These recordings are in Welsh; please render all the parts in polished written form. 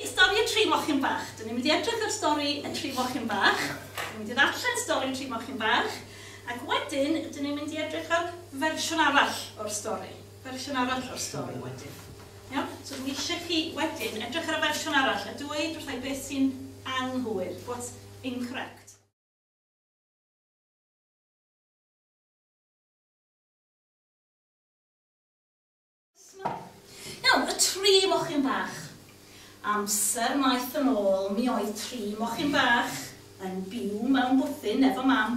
Stori y tri mochyn bach. Dyn ni'n mynd i edrych ar stori y tri mochyn bach. Dyn ni'n mynd i ddarllen stori y tri mochyn bach. Ac wedyn, dyn ni'n mynd i edrych ar fersiwn arall o'r stori. Fersiwn arall o'r stori wedyn. Iawn? So dwi eisiau chi wedyn edrych ar y fersiwn arall a dweud wrthai beth sy'n anghywir. What's incorrect. Iawn, y tri mochyn bach. Amser maith yn ôl, mi oedd tri mochyn bach yn byw mewn bwthyn efo mam.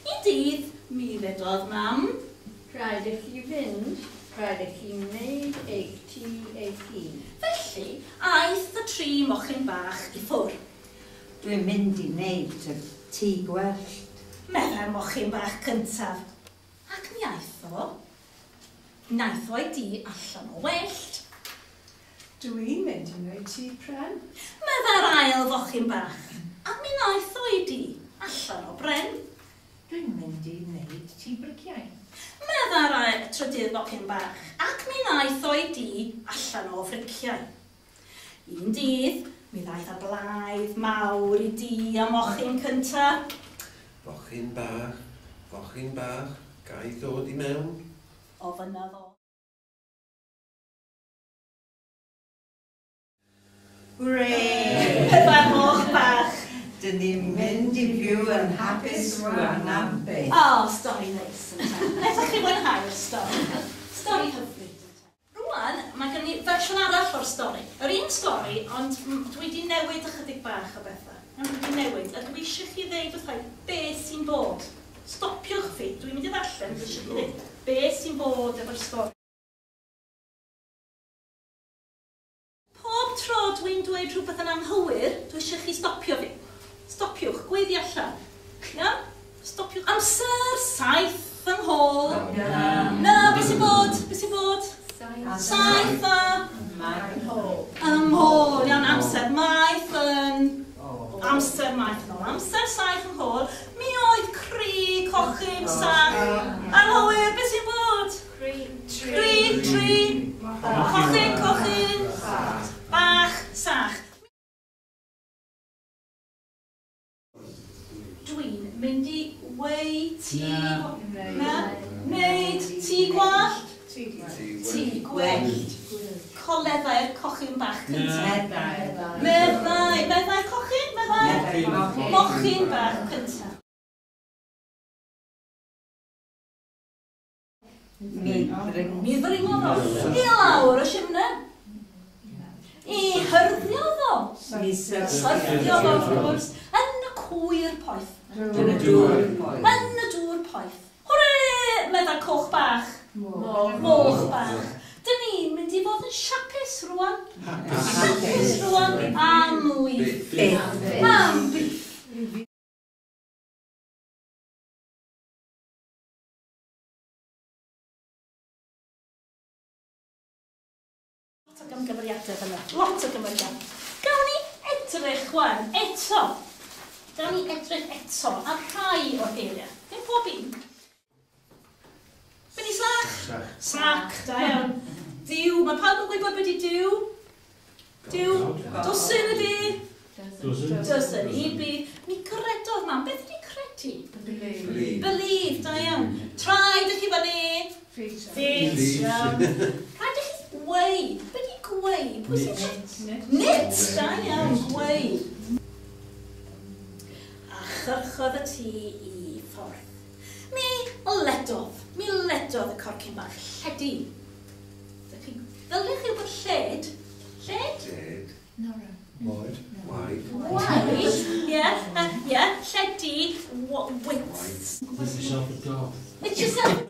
I dydd, mi ddedodd mam. Rhaid i chi fynd, rhaid i chi wneud eich tŷ eich hun. Felly, aeth y tri mochyn bach i ffwrdd. Dwi'n mynd i wneud y tŷ gweld. Meddai'r mochyn bach cyntaf. Ac mi aeth o. Naeth o'i di allan o wellt. Dwi'n mynd i wneud tŷ pren. Meddai'r ail fochyn bach. Ac mi naeth o'i di allan o bren. Dwi'n mynd i wneud tŷ briciau. Meddai'r trydydd fochyn bach. Ac mi naeth o'i di allan o friciau. Un dydd, mi ddaeth y blaidd mawr i di a mochyn cyntaf. Fochyn bach, gai ddod i mewn? O fynyddo. Hwrê! Meddai'r moch bach. Dyn ni'n mynd i fyw yn hapus rwan am beth. O, stori neis yn ta. Edrych chi fwynhau'r stori. Stori hyfryd yn ta. Rwan, mae gen i fersiwn arall o'r stori. Yr un stori, ond dwi wedi newid ychydig bach o bethau. Dwi wedi newid, a dwi eisiau chi ddeud wrthai beth sy'n bod. Stopiwch fi, dwi'n mynd i ddarllen, dwi eisiau chi ddeud beth sy'n bod efo'r stori. Pob tro dwi'n dweud rhywbeth yn anghywir, dwi eisiau chi stopio fi. Stopiwch, gweiddi allan. Iawn? Stopiwch. Amser, saith yng nghôl. Na, beth sy'n bod? Beth sy'n bod? Saith Ym mhôl. ym nghôl. Iawn, amser maith yn... Amser maith yn ôl. Amser saith yng nghôl. Mi oedd cri, cochyn, sach. Anghywir, beth sy'n bod? Tri. Cochyn. Bach, sach. Dwi'n mynd i wneud tŷ gwallt. Tŷ gweld. Coleddau'r cochyn bach cyntaf. Meddai'r cochyn? Mochyn bach cyntaf. Mi ddringodd o. I lawr o simne. I hyrddio o. Hyrddio o, wrth gwrs. Yn y cwyr poeth. Yn y dŵr poeth. Hwrê! Meddai'r coch bach. Moch bach. Dyn ni'n mynd i fod yn siapus rwan. Siapus rwan am wyth. Am byth. Lot o gymgymeriadau fyna. Lot o gymgymeriadau. Gawn ni edrych wan eto. Gawn ni edrych eto ar rhai o'r geiriau. Dim pob un. Be di sach? Sach, da iawn. Diw, mae pawb yn gwybod beth i diw? Diw, dwsyn ydi? Dwsyn, i bydd. Mi credodd mam, beth ydi credu? Believe, da iawn. Traed ych chi fyny? Feet, iawn. Rhaid ych chi gweud. Be di gweud? Nid, da iawn, gweud. A chyrchodd y tŷ i ffordd. Mi ledodd y corcyn bach lledu. Ddyliech chi bod lled? Lled? Waid. Waid, ie. Lledu, wyt. It's yourself a dog. It's yourself.